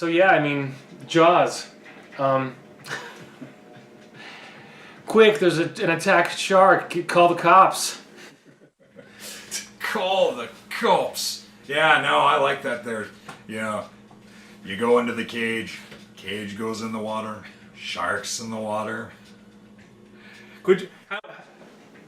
So yeah, I mean, Jaws. Quick, there's an attacked shark. Call the cops. Call the cops. Yeah, no, I like that there. Yeah. You go into the cage. Cage goes in the water. Sharks in the water. Could you,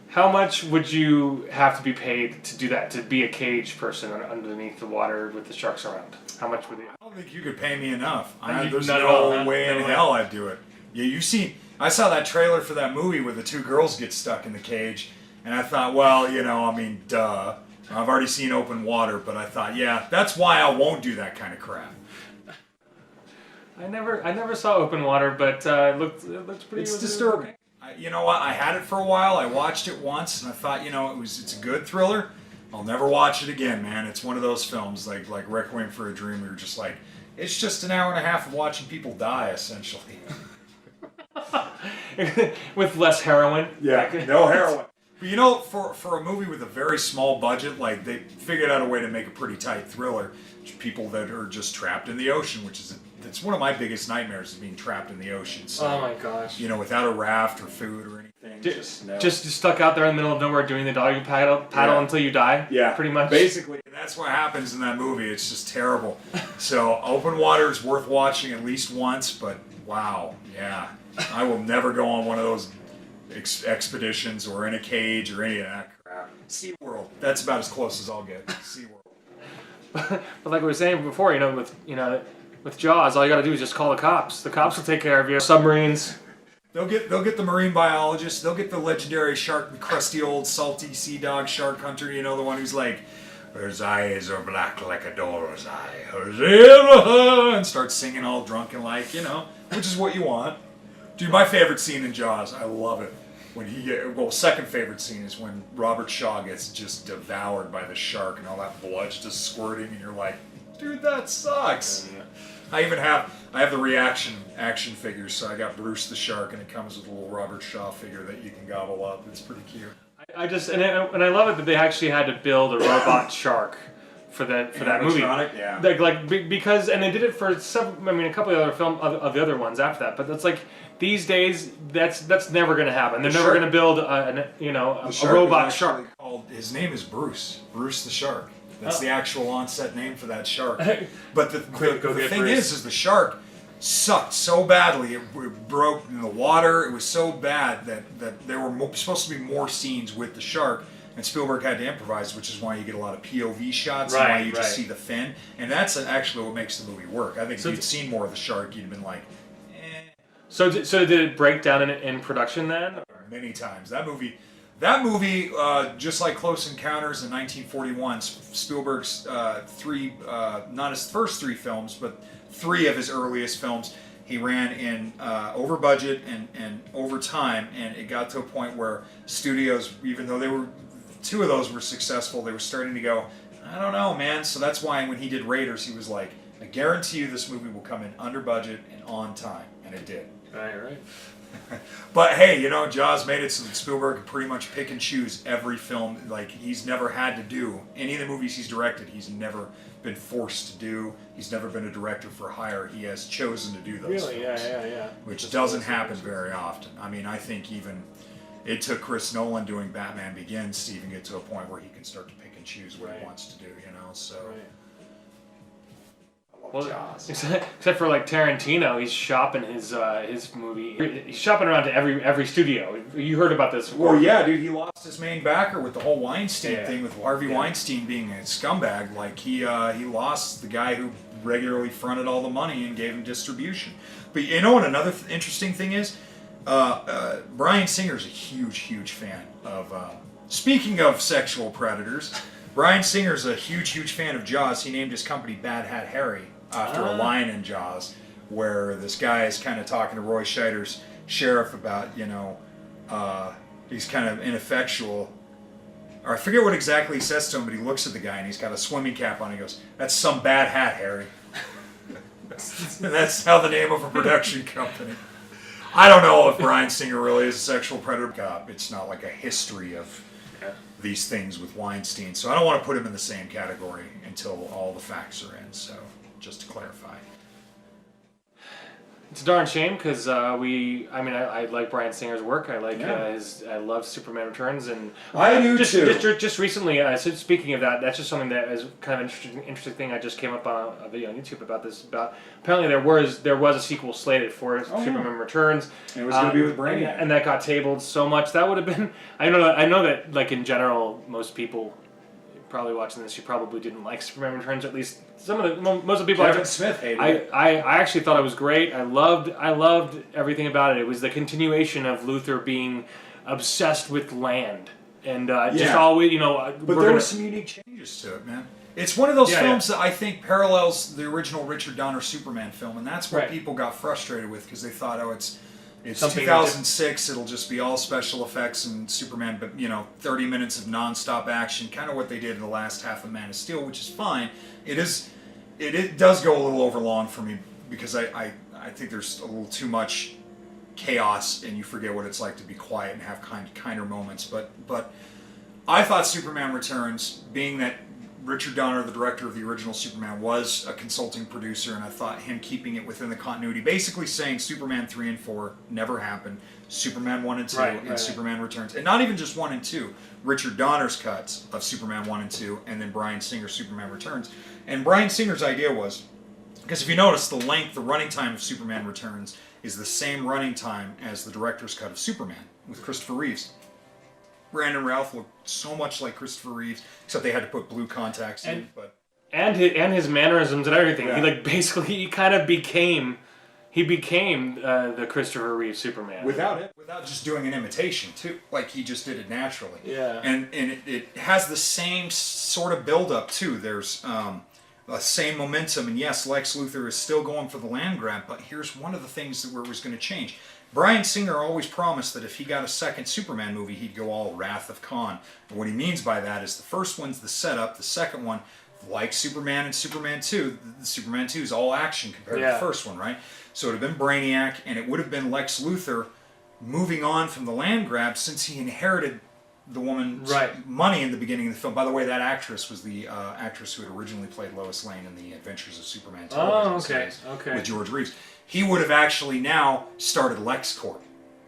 how much would you have to be paid to do that? To be a cage person underneath the water with the sharks around? How much would it? I don't think you could pay me enough. There's not at all, no way in hell I'd do it. Yeah, I saw that trailer for that movie where the two girls get stuck in the cage, and I thought, well, duh. I've already seen open water, but I thought, yeah, that's why I won't do that kind of crap. I never saw open water, but it looked pretty. It's disturbing. You know what? I had it for a while. I watched it once, and I thought, it's a good thriller. I'll never watch it again, man. It's one of those films like Requiem for a Dream, where you're just like, it's just an hour and a half of watching people die, essentially. With less heroin. Yeah, no heroin. But for a movie with a very small budget, like they figured out a way to make a pretty tight thriller. People that are just trapped in the ocean, it's one of my biggest nightmares is being trapped in the ocean. So, oh my gosh. Without a raft or food or anything. Just stuck out there in the middle of nowhere doing the doggy paddle until you die. Yeah, pretty much. Basically, that's what happens in that movie. It's just terrible. So open water is worth watching at least once, but wow, yeah. I will never go on one of those expeditions or in a cage or any of that crap. SeaWorld. That's about as close as I'll get. SeaWorld. But like we were saying before, with Jaws, all you got to do is just call the cops. The cops will take care of you. Submarines. They'll get the marine biologist. They'll get the legendary shark, the crusty old salty sea dog shark hunter. The one who's like, his eyes are black like a doll's eye, and starts singing all drunken like, which is what you want. Dude, my favorite scene in Jaws, I love it. Second favorite scene is when Robert Shaw gets just devoured by the shark and all that blood's just squirting, and you're like, dude, that sucks. Yeah. I have the action figures, so I got Bruce the shark, and it comes with a little Robert Shaw figure that you can gobble up. It's pretty cute. I love it that they actually had to build a robot shark for that movie. Yeah. Because they did it for a couple of the other ones after that. But that's like these days that's never going to happen. They're never going to build a robot shark. His name is Bruce. Bruce the shark. That's the actual on-set name for that shark. But the thing is the shark sucked so badly. It broke in the water. It was so bad that there were supposed to be more scenes with the shark. And Spielberg had to improvise, which is why you get a lot of POV shots and why you just see the fin. And that's actually what makes the movie work. I think if you'd seen more of the shark, you'd have been like, eh. So did it break down in production then? Many times. That movie, just like Close Encounters in 1941, Spielberg's not his first three films, but three of his earliest films, he ran in over budget and over time, and it got to a point where studios, even though two of those were successful, they were starting to go, I don't know, man. So that's why when he did Raiders, he was like, I guarantee you this movie will come in under budget and on time, and it did. Right. But hey, Jaws made it so that Spielberg could pretty much pick and choose every film. Like, he's never had to do any of the movies he's directed. He's never been forced to do. He's never been a director for hire. He has chosen to do those films. Yeah. Which doesn't happen very often. I mean, I think even it took Chris Nolan doing Batman Begins to even get to a point where he can start to pick and choose what he wants to do, so... Right. Well, except for like Tarantino, he's shopping his movie. He's shopping around to every studio. You heard about this? Well, yeah, dude. He lost his main backer with the whole Weinstein thing, with Harvey Weinstein being a scumbag. Like he lost the guy who regularly fronted all the money and gave him distribution. But you know what? Another interesting thing is, Bryan Singer's a huge fan of. Speaking of sexual predators, Bryan Singer's a huge fan of Jaws. He named his company Bad Hat Harry after a line in Jaws, where this guy is kind of talking to Roy Scheider's sheriff about, he's kind of ineffectual. Or I forget what exactly he says to him, but he looks at the guy and he's got a swimming cap on. He goes, "That's some bad hat, Harry." And that's how the name of a production company. I don't know if Bryan Singer really is a sexual predator cop. It's not like a history of these things with Weinstein. So I don't want to put him in the same category until all the facts are in. So just to clarify. It's a darn shame because I like Bryan Singer's work. I like I love Superman Returns, and I do too. Just recently, so speaking of that, that's just something that is kind of interesting thing. I just came up on a video on YouTube about this. About apparently there was a sequel slated for Superman Returns. And it was going to be with Brainiac, and that got tabled so much. That would have been. I know that like in general, most people probably watching this, you probably didn't like Superman Returns. At least most of the people. Kevin Smith hated it. I actually thought it was great. I loved everything about it. It was the continuation of Luthor being obsessed with land and just always, But there were some unique changes to it, man. It's one of those films that I think parallels the original Richard Donner Superman film, and that's what people got frustrated with because they thought, it's 2006, it'll just be all special effects and Superman, but 30 minutes of non-stop action, kind of what they did in the last half of Man of Steel, which is fine. It does go a little over long for me because I think there's a little too much chaos and you forget what it's like to be quiet and have kinder moments. But I thought Superman Returns, being that Richard Donner, the director of the original Superman, was a consulting producer, and I thought him keeping it within the continuity, basically saying Superman 3 and 4 never happened, Superman 1 and 2, and Superman Returns. And not even just 1 and 2, Richard Donner's cuts of Superman 1 and 2, and then Bryan Singer's Superman Returns. And Bryan Singer's idea was, because if you notice, the running time of Superman Returns is the same running time as the director's cut of Superman with Christopher Reeves. Brandon Routh looked so much like Christopher Reeves, except they had to put blue contacts in. And his mannerisms and everything. Yeah. He kind of became the Christopher Reeve Superman. Without just doing an imitation too. Like he just did it naturally. Yeah. And it has the same sort of build up too. There's the same momentum, and yes, Lex Luthor is still going for the land grab, but here's one of the things where it was going to change. Bryan Singer always promised that if he got a second Superman movie, he'd go all Wrath of Khan. And what he means by that is the first one's the setup, the second one, like Superman and Superman 2, Superman 2 is all action compared to the first one, right? So it would have been Brainiac, and it would have been Lex Luthor moving on from the land grab since he inherited the woman's money in the beginning of the film. By the way, that actress was the actress who had originally played Lois Lane in the Adventures of Superman 2 with George Reeves. He would have actually now started LexCorp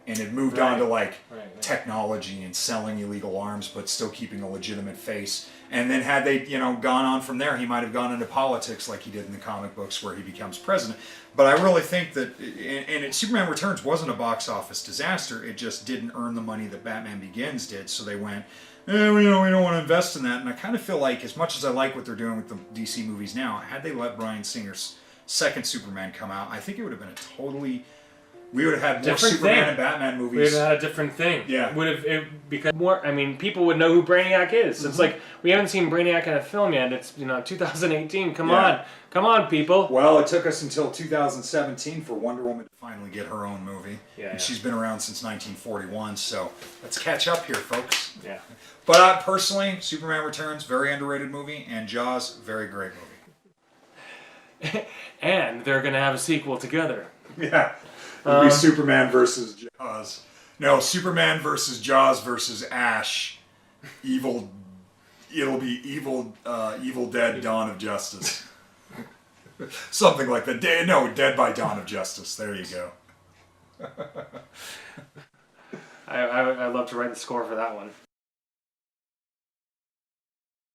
and had moved on to technology and selling illegal arms, but still keeping a legitimate face. And then had they, gone on from there, he might have gone into politics like he did in the comic books where he becomes president. But I really think that, Superman Returns wasn't a box office disaster. It just didn't earn the money that Batman Begins did. So they went, we don't want to invest in that. And I kind of feel like, as much as I like what they're doing with the DC movies now, had they let Bryan Singer's second Superman come out, I think it would have been we would have had more Superman and Batman movies. We would have had a different thing. Yeah. Because more, people would know who Brainiac is. It's like, we haven't seen Brainiac in a film yet. It's, 2018. Come on, people. Well, it took us until 2017 for Wonder Woman to finally get her own movie. And she's been around since 1941, so let's catch up here, folks. Yeah. But personally, Superman Returns, very underrated movie, and Jaws, very great movie. And they're going to have a sequel together. Yeah. It'll be Superman versus Jaws. No, Superman versus Jaws versus Ash. It'll be Evil Dead Dawn of Justice. Something like that. Dead by Dawn of Justice. There you go. I'd love to write the score for that one.